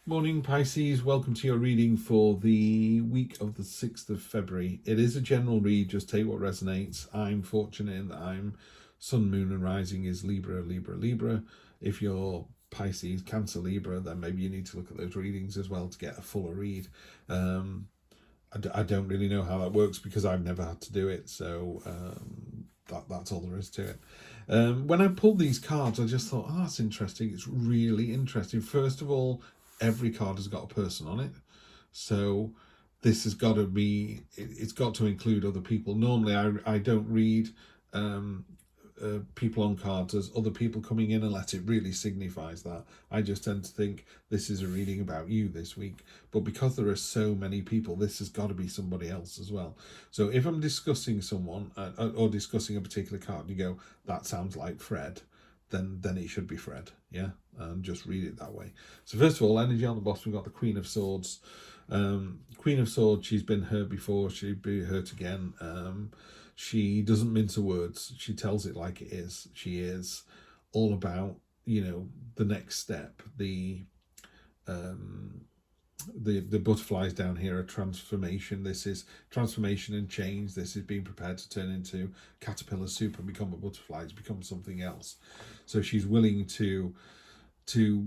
Morning Pisces, welcome to your reading for the week of the 6th of February. It is a general read, just take what resonates. I'm fortunate in that I'm Sun, Moon and Rising is Libra, Libra, Libra. If you're Pisces, Cancer, Libra, then maybe you need to look at those readings as well to get a fuller read. I don't really know how that works because I've never had to do it, so that's all there is to it. When I pulled these cards, I just thought, oh, that's interesting. It's really interesting. First of all, every card has got a person on it, so this has got to be, it's got to include other people. Normally I don't read people on cards as other people coming in unless it really signifies that. I just tend to think this is a reading about you this week, but because there are so many people, this has got to be somebody else as well. So if I'm discussing someone or discussing a particular card, you go, that sounds like Fred, then it should be Fred, yeah, and just read it that way. So first of all, energy on the bottom, we've got the Queen of Swords. Queen of Swords, she's been hurt before, she'd be hurt again. She doesn't mince her words. She tells it like it is. She is all about, the next step. The butterflies down here are transformation. This is transformation and change. This is being prepared to turn into caterpillar soup and become a butterfly. It's become something else. So she's willing to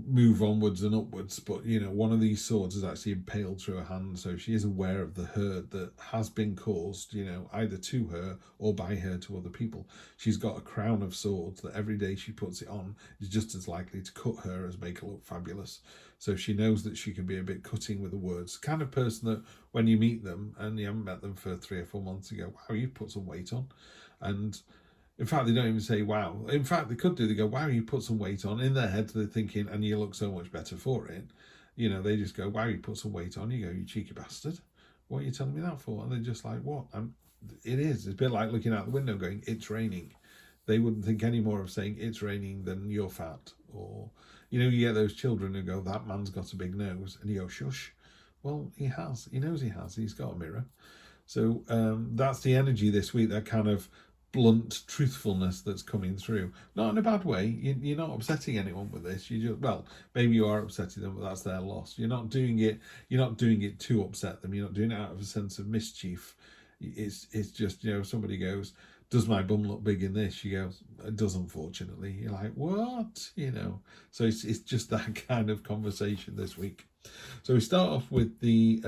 move onwards and upwards, but one of these swords is actually impaled through her hand, so she is aware of the hurt that has been caused, either to her or by her to other people. She's got a crown of swords that every day she puts it on is just as likely to cut her as make her look fabulous. So she knows that she can be a bit cutting with the words, kind of person that when you meet them and you haven't met them for 3 or 4 months, you go, wow, you've put some weight on. And in fact, they don't even say, wow. In fact, they could do. They go, wow, you put some weight on. In their head, they're thinking, and you look so much better for it. They just go, wow, you put some weight on. You go, you cheeky bastard. What are you telling me that for? And they're just like, what? It is. It's a bit like looking out the window going, it's raining. They wouldn't think any more of saying it's raining than you're fat. Or, you get those children who go, that man's got a big nose. And you go, shush. Well, he has. He knows he has. He's got a mirror. So that's the energy this week, that kind of blunt truthfulness that's coming through. Not in a bad way. You're not upsetting anyone with this. You just, well, maybe you are upsetting them, but that's their loss. You're not doing it to upset them. You're not doing it out of a sense of mischief. It's just, somebody goes, does my bum look big in this? You go, it does, unfortunately. You're like, what? So it's just that kind of conversation this week. So we start off with the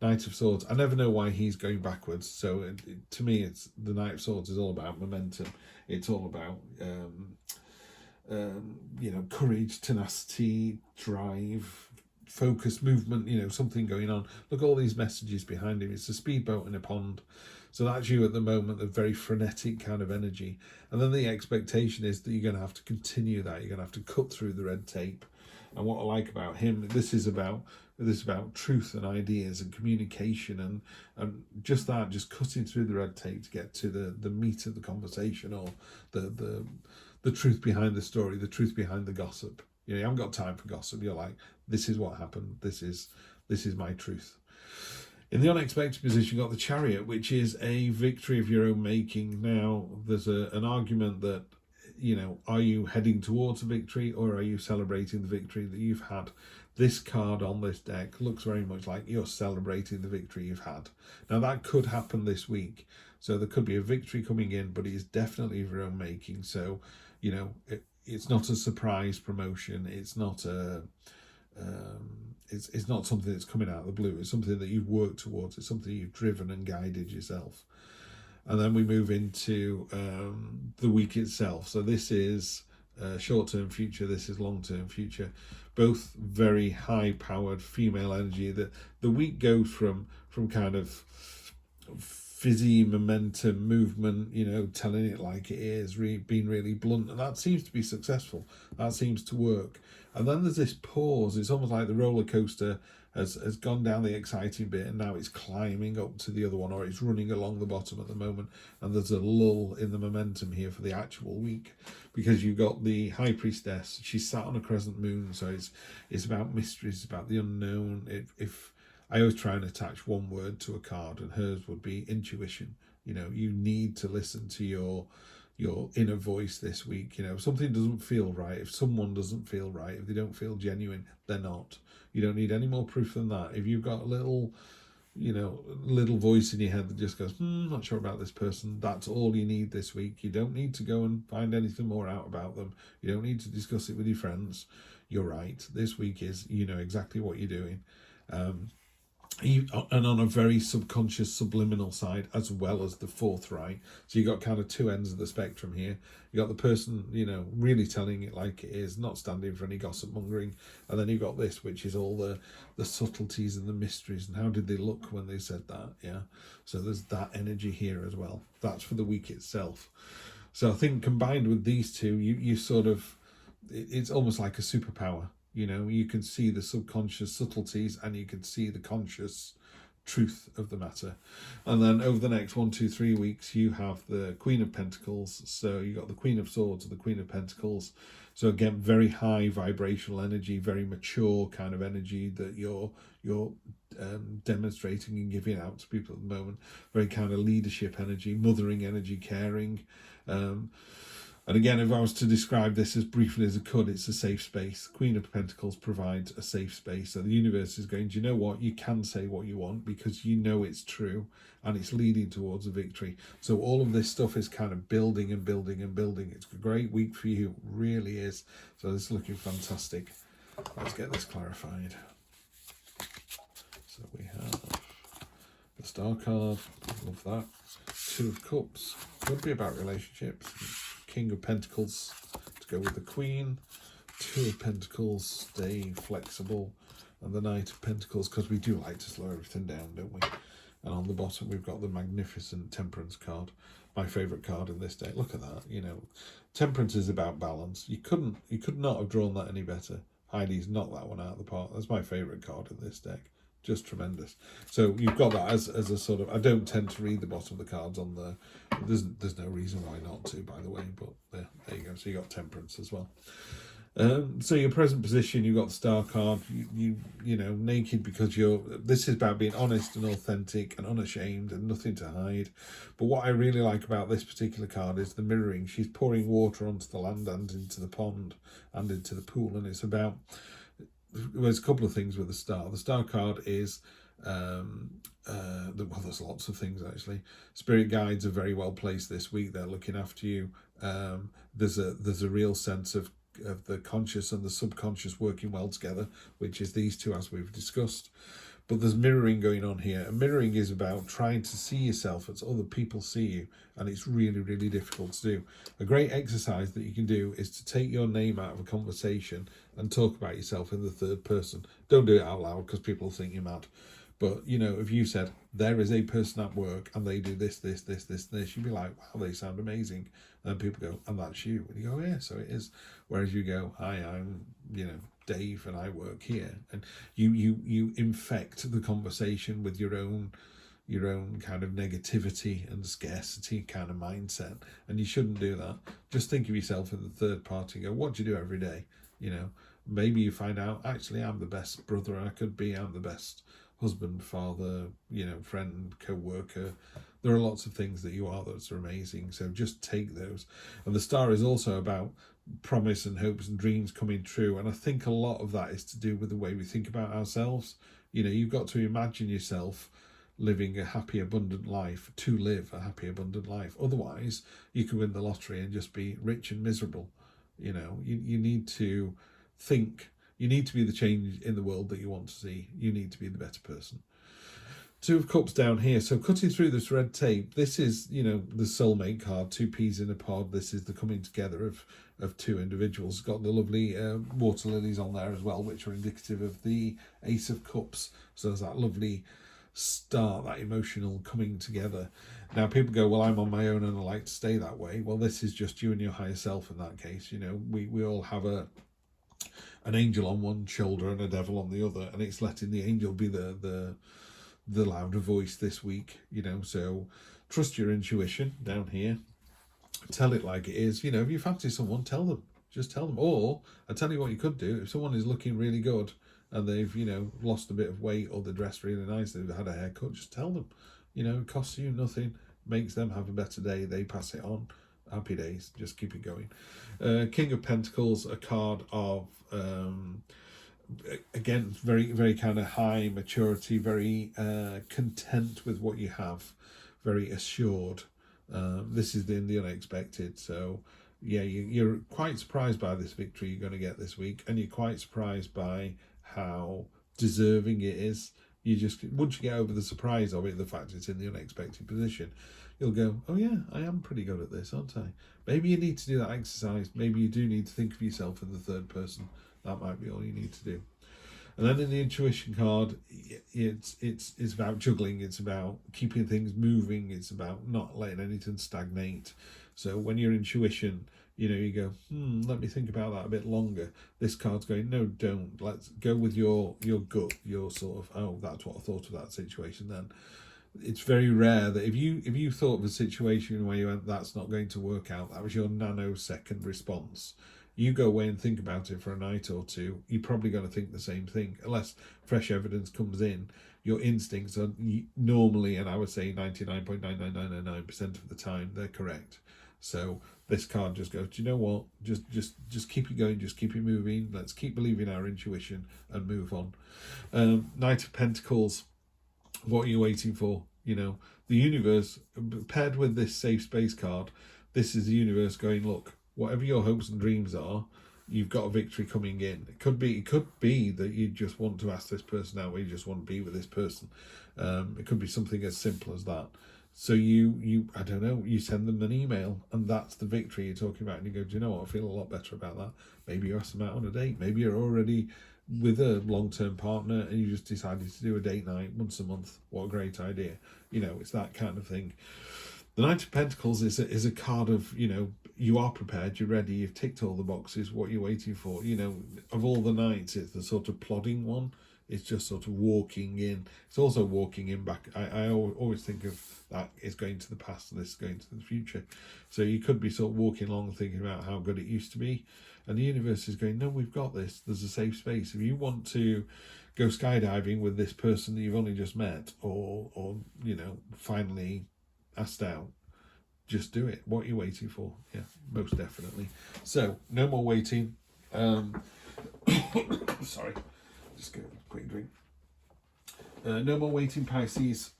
Knight of Swords. I never know why he's going backwards. So to me, it's the Knight of Swords is all about momentum. It's all about courage, tenacity, drive, focus, movement. Something going on. Look at all these messages behind him. It's a speedboat in a pond. So that's you at the moment, the very frenetic kind of energy. And then the expectation is that you're going to have to continue that. You're going to have to cut through the red tape. And what I like about him, this is about truth and ideas and communication and just cutting through the red tape to get to the meat of the conversation, or the truth behind the story, the truth behind the gossip. You haven't got time for gossip. You're like, this is what happened. This is my truth. In the unexpected position, you've got the Chariot, which is a victory of your own making. Now, there's an argument that, are you heading towards a victory, or are you celebrating the victory that you've had? This card on this deck looks very much like you're celebrating the victory you've had. Now, that could happen this week. So there could be a victory coming in, but it is definitely of your own making. So, it's not a surprise promotion. It's not it's not something that's coming out of the blue. It's something that you've worked towards. It's something you've driven and guided yourself. And then we move into the week itself. So this is short-term future. This is long-term future. Both very high-powered female energy. The week goes from kind of fizzy momentum movement, telling it like it is, being really blunt, and that seems to be successful. That seems to work. And then there's this pause. It's almost like the roller coaster has gone down the exciting bit, and now it's climbing up to the other one, or it's running along the bottom at the moment. And there's a lull in the momentum here for the actual week, because you've got the High Priestess. She's sat on a crescent moon, so it's about mysteries, it's about the unknown. If I always try and attach one word to a card, and hers would be intuition. You need to listen to your your inner voice this week. You know, if something doesn't feel right, if someone doesn't feel right, if they don't feel genuine, they're not. You don't need any more proof than that. If you've got a little, you know, little voice in your head that just goes, not sure about this person, that's all you need this week. You don't need to go and find anything more out about them. You don't need to discuss it with your friends. You're right. This week is, you know exactly what you're doing. And on a very subconscious subliminal side, as well as the forthright. So you got kind of two ends of the spectrum here. You got the person, you know, really telling it like it is, not standing for any gossip mongering, and then you got this, which is all the subtleties and the mysteries and how did they look when they said that. Yeah, so there's that energy here as well. That's for the week itself. So I think combined with these two, you sort of, it's almost like a superpower. You know, you can see the subconscious subtleties and you can see the conscious truth of the matter. And then over the next 1, 2, 3 weeks, you have the Queen of Pentacles. So you got the Queen of Swords and the Queen of Pentacles. So again, very high vibrational energy, very mature kind of energy that you're demonstrating and giving out to people at the moment. Very kind of leadership energy, mothering energy, caring. And again, if I was to describe this as briefly as I could, it's a safe space. Queen of Pentacles provides a safe space. So the universe is going, do you know what? You can say what you want because you know it's true and it's leading towards a victory. So all of this stuff is kind of building and building and building. It's a great week for you. It really is. So this is looking fantastic. Let's get this clarified. So we have the Star card. Love that. Two of Cups. Could be about relationships. King of Pentacles to go with the Queen. Two of Pentacles, stay flexible. And the Knight of Pentacles, because we do like to slow everything down, don't we? And on the bottom we've got the magnificent Temperance card, my favourite card in this deck. Look at that, you know. Temperance is about balance. You could not have drawn that any better. Heidi's knocked that one out of the park. That's my favourite card in this deck. Just tremendous. So you've got that as a sort of, I don't tend to read the bottom of the cards on the, there's no reason why not to, by the way, but there you go. So you got Temperance as well. So your present position, you've got the Star card, you know, naked because this is about being honest and authentic and unashamed and nothing to hide. But what I really like about this particular card is the mirroring. She's pouring water onto the land and into the pond and into the pool, and it's about, there's a couple of things with the Star. The Star card is, well, there's lots of things actually. Spirit guides are very well placed this week. They're looking after you. There's a real sense of the conscious and the subconscious working well together, which is these two as we've discussed. But there's mirroring going on here. And mirroring is about trying to see yourself as other people see you. And it's really, really difficult to do. A great exercise that you can do is to take your name out of a conversation and talk about yourself in the third person. Don't do it out loud because people think you're mad. But, you know, if you said, there is a person at work and they do this, this, this, this, this, you'd be like, wow, they sound amazing. And then people go, and that's you. And you go, yeah, so it is. Whereas you go, hi, I'm, you know, Dave and I work here. And you infect the conversation with your own kind of negativity and scarcity kind of mindset. And you shouldn't do that. Just think of yourself in the third party and go, what do you do every day? You know, maybe you find out, actually, I'm the best brother I could be. I'm the best husband, father, you know, friend, co-worker. There are lots of things that you are that are amazing. So just take those. And the Star is also about promise and hopes and dreams coming true. And I think a lot of that is to do with the way we think about ourselves. You know, you've got to imagine yourself living a happy, abundant life to live a happy, abundant life. Otherwise, you could win the lottery and just be rich and miserable. You know, you need to think. You need to be the change in the world that you want to see. You need to be the better person. Two of Cups down here. So cutting through this red tape, this is, you know, the soulmate card, two peas in a pod. This is the coming together of two individuals. Got the lovely water lilies on there as well, which are indicative of the Ace of Cups. So there's that lovely start, that emotional coming together. Now people go, well, I'm on my own and I like to stay that way. Well, this is just you and your higher self in that case. You know, we all have an angel on one shoulder and a devil on the other, and it's letting the angel be the louder voice this week, you know. So trust your intuition down here, tell it like it is. You know, if you fancy someone, tell them, just tell them. Or I tell you what you could do, if someone is looking really good and they've, you know, lost a bit of weight or they're dressed really nice, they've had a haircut, just tell them. You know, it costs you nothing, makes them have a better day, they pass it on, happy days. Just keep it going. King of Pentacles, a card of again, very, very kind of high maturity, very content with what you have, very assured. This is in the unexpected. So yeah, you're quite surprised by this victory you're going to get this week, and you're quite surprised by how deserving it is. You just, once you get over the surprise of it, the fact it's in the unexpected position, you'll go, oh yeah, I am pretty good at this, aren't I? Maybe you need to do that exercise. Maybe you do need to think of yourself in the third person. That might be all you need to do. And then in the intuition card, it's about juggling. It's about keeping things moving. It's about not letting anything stagnate. So when your intuition, you go, let me think about that a bit longer. This card's going, no, don't. Let's go with your gut. Your sort of, oh, that's what I thought of that situation then. It's very rare that if you thought of a situation where you went, that's not going to work out, that was your nanosecond response. You go away and think about it for a night or two, you're probably going to think the same thing. Unless fresh evidence comes in, your instincts are normally, and I would say 99.99999% of the time, they're correct. So this card just goes, do you know what? Just keep it going, just keep it moving. Let's keep believing our intuition and move on. Knight of Pentacles, what are you waiting for? The universe, paired with this safe space card, this is the universe going, look, whatever your hopes and dreams are, you've got a victory coming in. It could be that you just want to ask this person out, or you just want to be with this person. It could be something as simple as that. So you I don't know, you send them an email, and that's the victory you're talking about, and you go, do you know what, I feel a lot better about that. Maybe you ask them out on a date. Maybe you're already with a long-term partner and you just decided to do a date night once a month. What a great idea. It's that kind of thing. The Knight of Pentacles is a card of, you are prepared, you're ready, you've ticked all the boxes, what you're waiting for. Of all the knights, it's the sort of plodding one. It's just sort of walking in. It's also walking in back. I always think of that as going to the past and this going to the future. So you could be sort of walking along thinking about how good it used to be. And the universe is going, no, we've got this. There's a safe space. If you want to go skydiving with this person that you've only just met, or finally asked out, just do it. What are you waiting for? Yeah, most definitely. So no more waiting. Sorry, just get a quick drink. No more waiting, Pisces.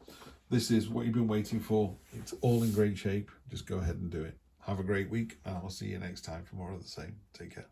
This is what you've been waiting for. It's all in great shape. Just go ahead and do it. Have a great week, and I'll see you next time for more of the same. Take care.